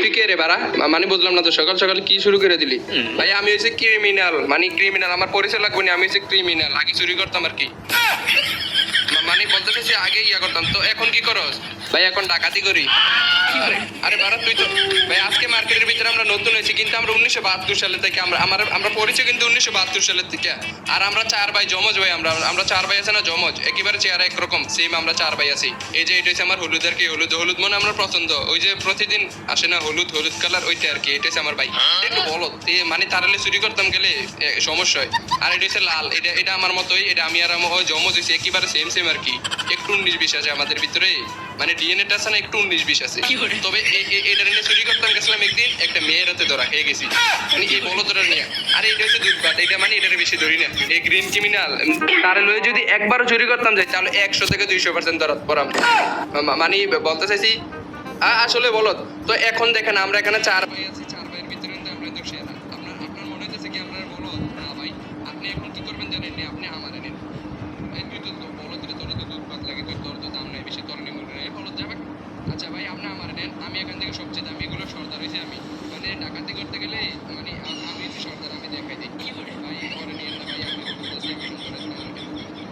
তুই কে রে বাড়া? মানে বুঝলাম না তো, সকাল সকাল কি শুরু করে দিলি? ভাই আমি হচ্ছে ক্রিমিনাল, মানে ক্রিমিনাল, আমার পরিচয় লাগবে না, আমি হচ্ছে ক্রিমিনাল। আগে চুরি করতাম আর কি, মানে বলতে চাইছি আগে ইয়া করতাম, তো এখন কি করস? ভাই এখন ডাকাতি করি। আরে আরে বাড়া তুই তো, ভাই আজকে মার্কেটের ভিতরে আমরা নতুন হয়েছি, কিন্তু আমরা 1972 সালে থেকে আমরা পরিচয় কিন্তু 1972 সালের থেকে। আর আমরা চার ভাই জমজ ভাই, আমরা চার ভাই আছে না জমজ, একেবারে চেহারা একরকম সেম, আমরা চার ভাই আছি। এই যে এটা হচ্ছে আমার হলুদ আর কি, হলুদ হলুদ মনে আমরা পছন্দ, ওই যে প্রতিদিন আসে না হলুদ হলুদ কালার, ওইটা আর কি। এটা হচ্ছে আমার ভাই, একটু বলো মানে তারালে চুরি করতাম গেলে সমস্যা হয়। আর এটা হচ্ছে লাল, এটা আমার মতোই, এটা আমি আর আমার জমজ হয়েছি, একেবারে সেম সেম আর কি। একটু 19-20 আছে আমাদের ভিতরে, মানে ডিএনএটা আছে না, একটু 19-20 আছে। তবে এটা নিয়ে চুরি করতাম গেছিলাম একদিন, একটা মেয়ের হাতে ধরা খেয়ে গেছি, মানে এই বলো ধরা নিয়ে। আর এটা হচ্ছে দুধপাট, এটা মানে এটার বেশি ধরি না, এই গ্রিন ক্রিমিনাল। তারে লয়ে যদি একবারও চুরি করতাম যাই, তাহলে 100 থেকে 200% ধরাত পড়াম। মানে বলতে চাইছি আসলে বলো তো। এখন দেখেন আমরা এখানে চার ভাই আছি, চার ভাইয়ের ভিতরে কিন্তু আমরা তো সেরা। আপনার মনে হইতেছে কি আপনার বলো না ভাই? আপনি এখন কি করবেন জানেন না, আপনি আমারে নেন। এই তুই তো বলো তোর তো দুধ পাত লাগে, তোর তো দাম নাই বেশি, তোর নিমুন এই হলো যাবে। আচ্ছা ভাই আপনি আমারে নেন, আমি এখান থেকে সবচেয়ে দামি এগুলো সর্দার হইছি আমি, মানে ডাকাতি করতে গেলে মানে আমি হচ্ছি সর্দার, আমি দেখাই দিই কি করে। ভাই পরে নিয়ে না ভাই, আমি বলতেছি আমি সর্দার আছি,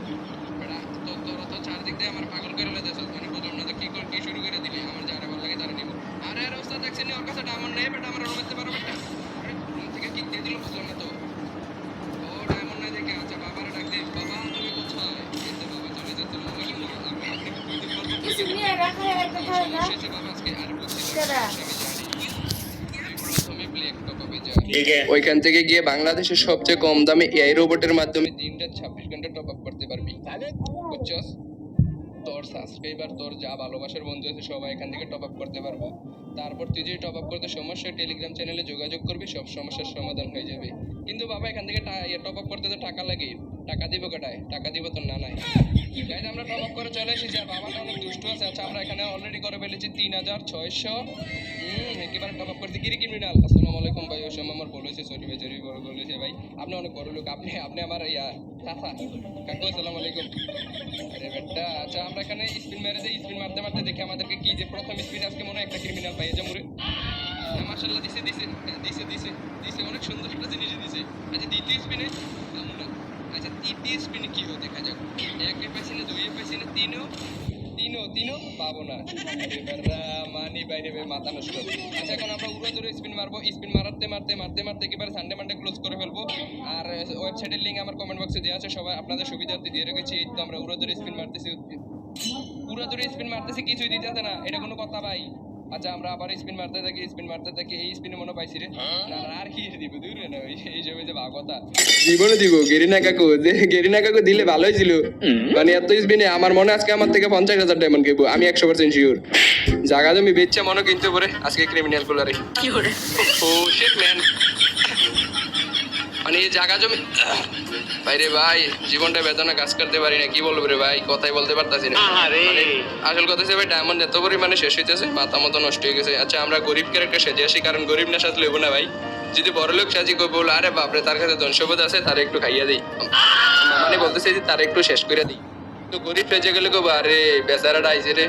বেটা তো তোরা তো চারদিক দিয়ে আমার পাগল করে লেতেছ, মানে বুঝলাম না তো কি শুরু করে দিলি। আমার যারা ভালো লাগে তারা নিব। আরে আরে ওস্তাদ দেখছেন ওর কাছে ডায়মন্ড নেই, বেটা আমার রোমাতে পারো বেটা। আরে রুম থেকে কিক দিয়ে দিল, বুঝলাম না তো। ও ডায়মন্ড নাই দেখে, আচ্ছা বাবারে ডাক দে, বাবা তুমি কোথায়? এই যে বাবা চলে যাচ্ছে, আপনি দুই দিন পর সমস্যা আছে বাবা আজকে। আর বলছি আমি জানি প্রথমে ব্ল্যাক টপ আপে যাই, ওইখান থেকে গিয়ে বাংলাদেশের সবচেয়ে কম দামে এআই রোবটের মাধ্যমে দিনরাত 26 ঘন্টা টপ আপ করতে পারবি, বুঝছস? তোর সাবস্ক্রাইবার, তোর যা ভালোবাসার বন্ধু আছে সবাই এখান থেকে টপ আপ করতে পারবো। তারপর তুই যদি টপ আপ করতে সমস্যা, টেলিগ্রাম চ্যানেলে যোগাযোগ করবি, সব সমস্যার সমাধান হয়ে যাবে। কিন্তু বাবা এখান থেকে টপ আপ করতে তো টাকা লাগে, টাকা দিব কোটায়? টাকা দিব তোর নানাই। গাইজ আমরা টপ আপ করে চলে এসেছি, আর বাবাটা অনেক দুষ্ট আছে। আচ্ছা আমরা এখানে অলরেডি করে ফেলেছি 3600। একেবারে টপ আপ করতে। ক্রিমিনাল আসসালামু আলাইকুম ভাই, ওই সময় আমার বলেছে সরি ভাই, সরি বলেছে ভাই, আপনি অনেক বড় লোক, আপনি আমার ইয়া চাচা কাকু, আসসালামু আলাইকুম। আরে বেটা আচ্ছা আমরা এখানে স্পিন মেরে দেই, স্পিন মারতে মারতে দেখে আমাদেরকে কি যে প্রথম স্পিন আজকে মনে হয় একটা ক্রিমিনাল পাইয়ে যে মুরে। মাশাআল্লাহ দিছে দিছে দিছে দিছে দিছে, অনেক সুন্দর একটা জিনিস দিছে। আচ্ছা দ্বিতীয় স্পিনে আমরা, আচ্ছা তৃতীয় স্পিনে কি হয় দেখা যাক। এক পাইছি না, দুই পাইছি না, তিনও পাবো না। আরে বেটা মানি বাইরে মাথা নষ্ট। আচ্ছা এখন আমরা উড়ো ধরে স্পিন মারবো, স্পিন মারতে মারতে মারতে মারতে একেবারে সানডে মানডে ক্লোজ করে ফেলবো। আর ওয়েবসাইটের লিঙ্ক আমার কমেন্ট বক্সে দেওয়া আছে, সবাই আপনাদের সুবিধার্থে দিয়ে রেখেছি। এই তো আমরা উড়ো ধরে স্পিন মারতেছি, কিছুই দিতেছে না, এটা কোনো কথা ভাই? আচ্ছা আমরা আবার স্পিন মারতে থাকি, এই স্পিনে মনে পাইছি রে। না আর কি দিব, দূর না এই সবে যে ভাগতা জীবনে দিব। গেরিনা কাকু দিলে ভালোই ছিল, মানে এত স্পিনে আমার মনে আজকে আমার থেকে 50,000 ডায়মন্ড কেবো, আমি 100% শিওর। জায়গা জমি বেচছে মনে কিনতে পারে আজকে ক্রিমিনাল কুলারে। কি করে ও শিট ম্যান, মানে এই জায়গা জমি ভাইরে ভাই, জীবনটা বেদনা কাজ করতে পারি না, কি বলবো রে ভাই, কথাই বলতে পারতাছি না। মানে আসল কথা হচ্ছে ভাই ডায়মন্ড এত পরিমাণে শেষ হইতেছে, মাথা মতো নষ্ট হয়ে গেছে। আচ্ছা আমরা গরিব ক্যারেক্টার সেজে আসি, কারণ গরিব না সাজলে হবো না ভাই। যদি বড় লোক সাজি কই বলো আরে বাপরে তার কাছে ধন সম্পদ আছে, তার একটু খাইয়া দিই, মানে বলতেছে যে তার একটু শেষ করে দিই। তো গরিব সেজে গেলে কব আরে বেচারাটা আইছে রে,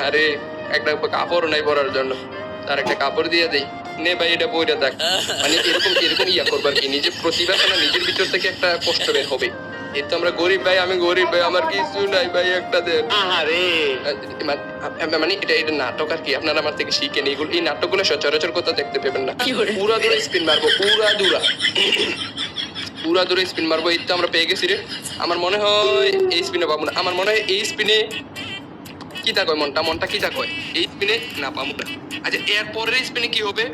আরে একটা কাপড় নাই পরার জন্য, তার একটা কাপড় দিয়ে দেই, নে ভাই এটা বইটা দেখ। মানে এরকম ইয়া করবার কি, নিজের প্রতিভা না, নিজের ভিতর থেকে একটা কষ্ট বের হবে। এই তো আমরা গরিব ভাই, আমি গরিব ভাই, আমার কিছু নাই ভাই, একটা দেন। মানে এটা নাটক আর কি, আপনারা আমার থেকে শিখেন এইগুলো, এই নাটকগুলো সচরাচর কথা দেখতে পাবেন না। পুরা দূরে স্পিন মারবো, পুরা দূরে স্পিন মারবো। এই তো আমরা পেয়ে গেছি রে। আমার মনে হয় এই স্পিনে পাবো না, আমার মনে হয় এই স্পিনে কি তা কয়, মনটা কি তা কয়, এই স্পিনে না পাবো না। আচ্ছা এর পরের স্পিনে কি হবে,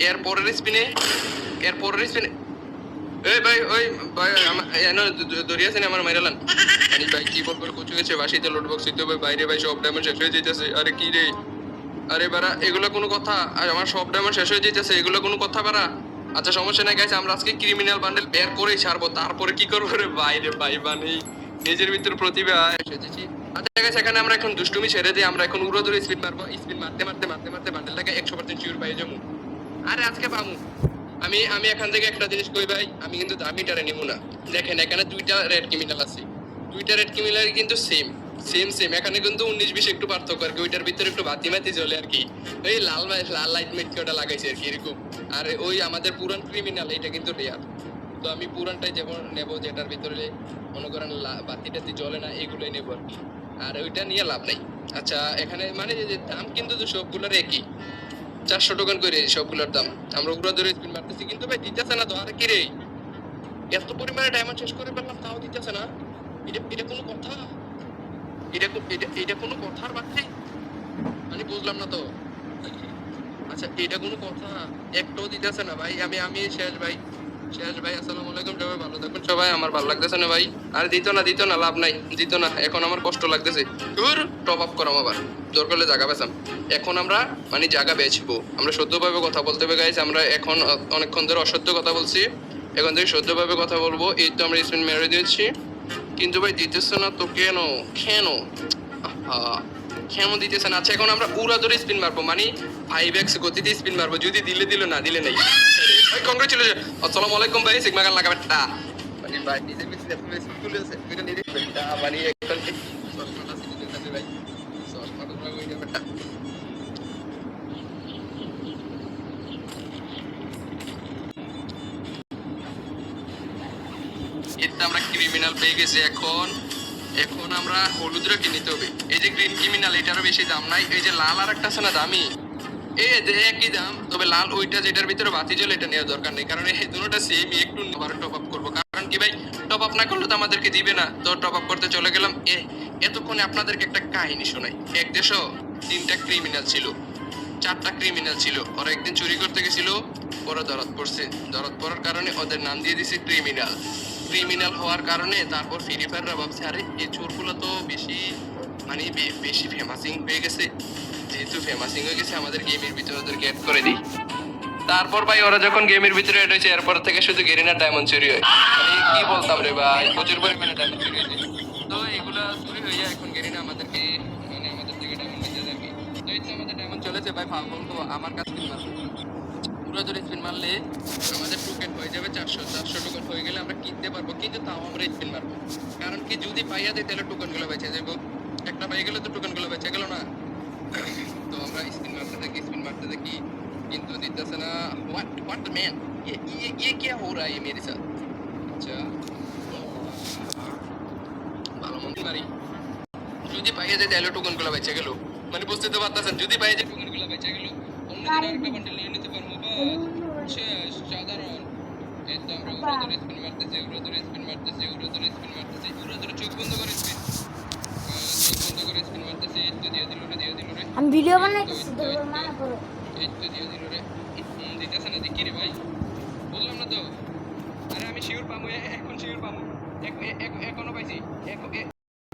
এর পরের স্পিনে এই ভাই ওই ভাই দরিয়াছেন আমার মাইরালান, মানে ভাই কি বলবো, কচু গেছে বাসিতে লোড বক্স হইতে হবে বাইরে, ভাই সব ডায়মন্ড শেষ হয়ে যেতেছে। আরে কি রে, আরে বাড়া এগুলো কোনো কথা? আর আমার সব ডায়মন্ড শেষ হয়ে যেতেছে, এগুলো কোনো কথা বাড়া? আচ্ছা সমস্যা নাই গাইস, আমরা আজকে ক্রিমিনাল বান্ডেল বের করেই ছাড়বো, তারপরে কি করবো রে বাইরে ভাই, মানে নিজের ভিতর প্রতিভা এসেছি। আচ্ছা গাইস এখানে আমরা এখন দুষ্টুমি ছেড়ে দিই, আমরা এখন উড়ো ধরে স্পিন মারবো, স্পিন মারতে মারতে মারতে মারতে বান্ডেলটাকে 100% শিওর পাই যাবো। আরে আজকে পামু। আমি এখান থেকে একটা জিনিস কই ভাই, আমি কিন্তু দামিটারে নিব না। দেখেন এখানে দুইটা রেড ক্রিমিনাল আছে, দুইটা রেড ক্রিমিনাল কিন্তু সেম, সেম সেম, এখানে কিন্তু 19-20 একটু পার্থক্য আর কি, ওইটার ভিতরে একটু বাতি মাতি জ্বলে আর কি, এই লাল লাল লাইট মেটকে ওটা লাগাইছে আর কি এরকম। আর ওই আমাদের পুরান ক্রিমিনাল এটা কিন্তু রেয়ার, তো আমি পুরানটাই যেমন নেবো, যেটার ভিতরে মনে করেন বাতি টাতি জ্বলে না, এগুলোই নেবো আর কি, আর ওইটা নিয়ে লাভ নাই। আচ্ছা এখানে মানে যে দাম কিন্তু তো সবগুলোর একই, 400 টোকেন করে সবগুলোর দাম। আমরা উড়া ধরে স্পিন মারতেছি কিন্তু ভাই দিতেছে না তো, আর কি রে, এত পরিমাণে ডায়মন্ড শেষ করে ফেললাম তাও দিতেছে না, এটা এটা কোনো কথা? এটা কোনো কথার বাচ্চা, মানে বুঝলাম না তো। আচ্ছা এটা কোনো কথা? একটাও দিতেছে না ভাই। আমি শেষ ভাই, শেষ ভাই। আসসালামু আলাইকুম, সবাই ভালো থাকবেন সবাই। আমার ভালো লাগতেছে না ভাই, আর দিত না, লাভ নাই, দিত না, এখন আমার কষ্ট লাগতেছে। দূর, টপ আপ করাম আবার, দরকার হলে জায়গা পেছাম। এখন আমরা মানে জায়গা বেচবো, আমরা সত্যভাবে কথা বলতে হবে গাইস। আমরা এখন অনেকক্ষণ ধরে অসত্য কথা বলছি, এখন থেকে সত্যভাবে কথা বলবো। এই তো আমরা স্পিন মেরে দিয়েছি, কিন্তু ভাই দিতেছে না তো, কেন কেন কেন দিতেছে না? আচ্ছা এখন আমরা উড়া ধরে স্পিন মারবো, মানে 5x গতিতে স্পিন মারবো, যদি দিলে দিল, না দিলে নাই। ভাই কংগ্রেচুলেশন, আসসালামু আলাইকুম ভাই, সিগমা গান লাগাবে টা, মানে ভাই নিজে মিস রেফারেন্স তুলেছে, এটা নিয়ে দেখবেন টা, মানে এখন সসমাটা সিটি দিতে ভাই, সসমাটা পুরো হয়ে যাবে টা। এটা আমরা ক্রিমিনাল পেয়ে গেছি। এখন এখন আমরা হলুদ রেখে নিতে হবে। এই যে গ্রিন ক্রিমিনাল, এটারও বেশি দাম নাই। এই যে লাল আর একটা আছে না দামি, এই যে একই দাম, তবে লাল ওইটা যেটার ভিতরে বাতি জ্বলে, এটা নেওয়ার দরকার নেই, কারণ এই দুটোটা সেম। একটু আবার টপ আপ করবো, কারণ কি ভাই টপ আপ না করলে তো আমাদেরকে দিবে না, তো টপ আপ করতে চলে গেলাম। এতক্ষণে আপনাদেরকে একটা কাহিনী শোনাই। এক দেশে 3টা ক্রিমিনাল ছিল, 4টা ক্রিমিনাল ছিল। ওরা একদিন চুরি করতে গেছিল, ওরা ধরাত পড়ছে। ধরাত পড়ার কারণে ওদের নাম দিয়ে দিছে ক্রিমিনাল। ক্রিমিনাল হওয়ার কারণে তারপর ফ্রি ফায়াররা ভাবছে, আরে এই চোরগুলো তো বেশি মানে বেশি ফেমাসিং হয়ে গেছে, যেহেতু ফেমাসিং হয়ে গেছে আমাদের গেমের ভিতরে ওদেরকে অ্যাড করে দিই। তারপর ভাই ওরা যখন গেমের ভিতরে অ্যাড হয়েছে, এরপর থেকে শুধু গেরিনার ডায়মন্ড চুরি হয়। মানে কি বলতাম রে ভাই, প্রচুর পরিমাণে ডায়মন্ড চুরি হয়েছে। তো এগুলা চুরি হয়ে যায়, এখন গেরিনা আমাদেরকে মানে আমাদের থেকে ডায়মন্ড নিতে যাবে। তো এই তো আমাদের ডায়মন্ড চলেছে ভাই, বলতো আমার কাছে স্পিন মারবো, পুরো ধরে স্পিন মারলে আমাদের টোকেন হয়ে যাবে 400 টোকেন হয়ে গেলে আমরা কিনতে পারবো, কিন্তু তাও আমরা স্পিন মারবো। কারণ কি যদি পাইয়া দেয় তাহলে টোকেন গুলো বেঁচে যাবো, একটা পাই গেলে তো টোকেন গুলো বেঁচে গেল না। তো আমরা স্পিন মারতে থাকি কিন্তু দিতেছে না। व्हाट मैन, ये क्या हो रहा है मेरे साथ? আচ্ছা ভালো মন্দ মারি, যদি পাইয়া যায় তাহলে টোকেন গুলো বেঁচে গেল, মানে বুঝতে তো পারতেছেন, যদি পাইয়া যায় টোকেন গুলো বেঁচে গেল, অন্য দিন আরেকটা বান্ডেল নিয়ে নিতে পারবো। বা শেষ, সাধারণ। এই তো আমরা উড়ে ধরে স্পিন মারতেছি, চোখ বন্ধ করে স্পিন, মারতেছি। এই তো দিয়ে দিল রে, আমি ভিডিও বানাইতেছি, তোর মানা করো। এই তো দিয়ে দিল রে, দিতেছে না, দেখি রে ভাই, বললাম না তো। আরে আমি শিওর পামু, এখন শিওর পামু, এখনো পাইছি।